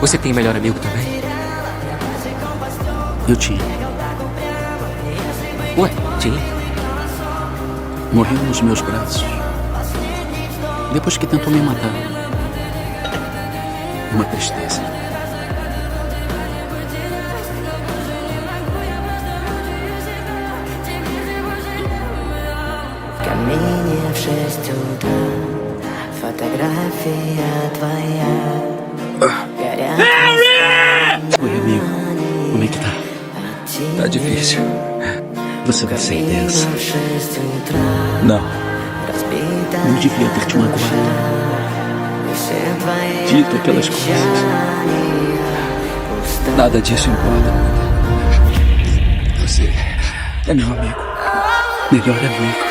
Você tem melhor amigo também? Eu tinha. Ué, tinha? Morreu nos meus braços. Depois que tentou me matar. Uma tristeza. В камине в 6 утра фотография твоя. Oi, amigo. Como é que tá? Tá difícil. Você vai ser tensa. В 6 утра Não, разбита não devia ter te magoado. все твои Dito aquelas coisas. Nada disso importa. Você é meu amigo. Melhor amigo.